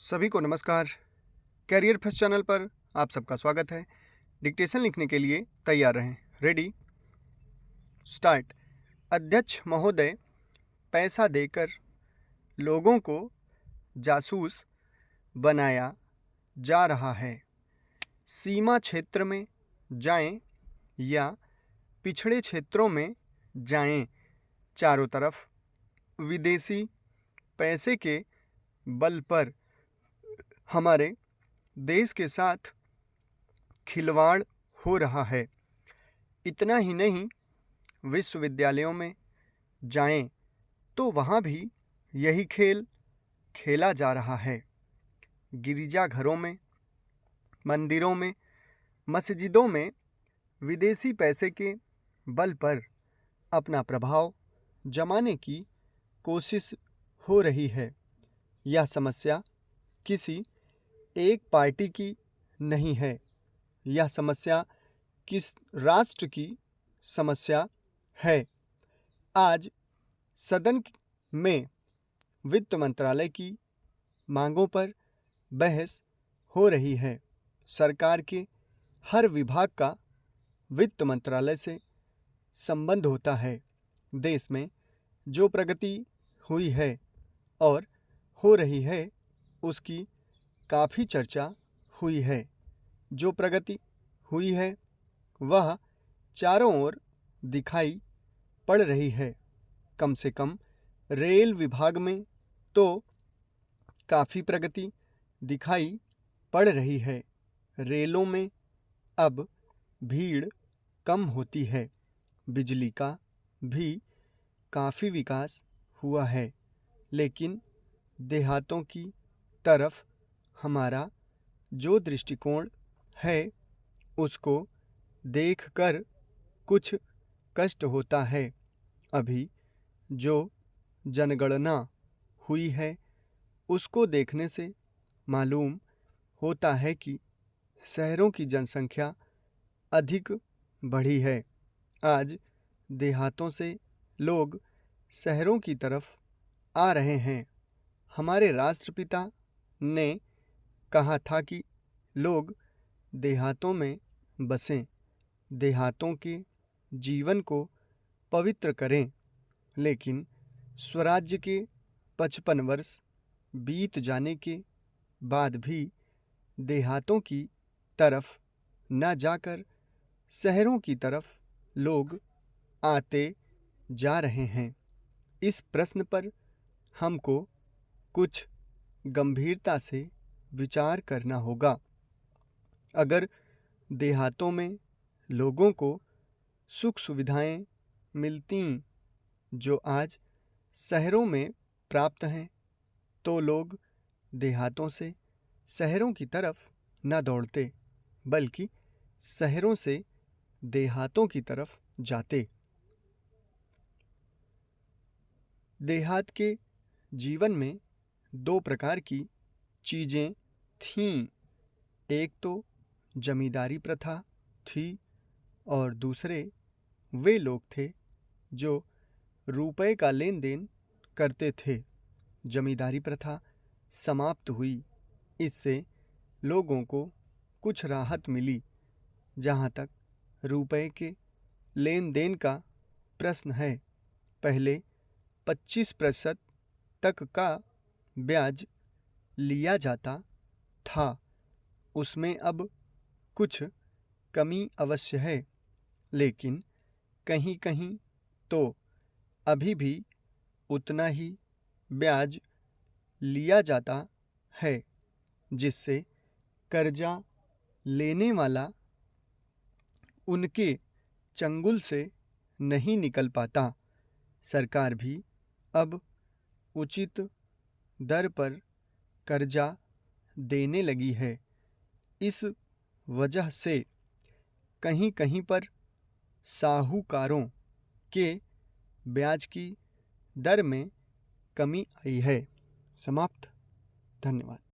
सभी को नमस्कार। कैरियर फर्स्ट चैनल पर आप सबका स्वागत है। डिक्टेशन लिखने के लिए तैयार रहें। Ready start. अध्यक्ष महोदय, पैसा देकर लोगों को जासूस बनाया जा रहा है। सीमा क्षेत्र में जाएं या पिछड़े क्षेत्रों में जाएं, चारों तरफ विदेशी पैसे के बल पर हमारे देश के साथ खिलवाड़ हो रहा है। इतना ही नहीं, विश्वविद्यालयों में जाएं तो वहाँ भी यही खेल खेला जा रहा है। गिरजाघरों में, मंदिरों में, मस्जिदों में विदेशी पैसे के बल पर अपना प्रभाव जमाने की कोशिश हो रही है। यह समस्या किसी एक पार्टी की नहीं है, यह समस्या किस राष्ट्र की समस्या है। आज सदन में वित्त मंत्रालय की मांगों पर बहस हो रही है। सरकार के हर विभाग का वित्त मंत्रालय से संबंध होता है। देश में जो प्रगति हुई है और हो रही है, उसकी काफ़ी चर्चा हुई है। जो प्रगति हुई है वह चारों ओर दिखाई पड़ रही है। कम से कम रेल विभाग में तो काफ़ी प्रगति दिखाई पड़ रही है। रेलों में अब भीड़ कम होती है। बिजली का भी काफ़ी विकास हुआ है, लेकिन देहातों की तरफ हमारा जो दृष्टिकोण है उसको देखकर कुछ कष्ट होता है। अभी जो जनगणना हुई है उसको देखने से मालूम होता है कि शहरों की जनसंख्या अधिक बढ़ी है। आज देहातों से लोग शहरों की तरफ आ रहे हैं। हमारे राष्ट्रपिता ने कहा था कि लोग देहातों में बसें, देहातों के जीवन को पवित्र करें। लेकिन स्वराज्य के 55 वर्ष बीत जाने के बाद भी देहातों की तरफ न जाकर शहरों की तरफ लोग आते जा रहे हैं। इस प्रश्न पर हमको कुछ गंभीरता से विचार करना होगा। अगर देहातों में लोगों को सुख सुविधाएं मिलती जो आज शहरों में प्राप्त हैं, तो लोग देहातों से शहरों की तरफ न दौड़ते, बल्कि शहरों से देहातों की तरफ जाते। देहात के जीवन में दो प्रकार की चीज़ें थीं। एक तो जमींदारी प्रथा थी और दूसरे वे लोग थे जो रुपए का लेन देन करते थे। जमींदारी प्रथा समाप्त हुई, इससे लोगों को कुछ राहत मिली। जहाँ तक रुपए के लेन देन का प्रश्न है, पहले 25% तक का ब्याज लिया जाता था, उसमें अब कुछ कमी अवश्य है, लेकिन कहीं कहीं तो अभी भी उतना ही ब्याज लिया जाता है, जिससे कर्जा लेने वाला उनके चंगुल से नहीं निकल पाता। सरकार भी अब उचित दर पर कर्जा देने लगी है। इस वजह से कहीं कहीं पर साहूकारों के ब्याज की दर में कमी आई है। समाप्त। धन्यवाद।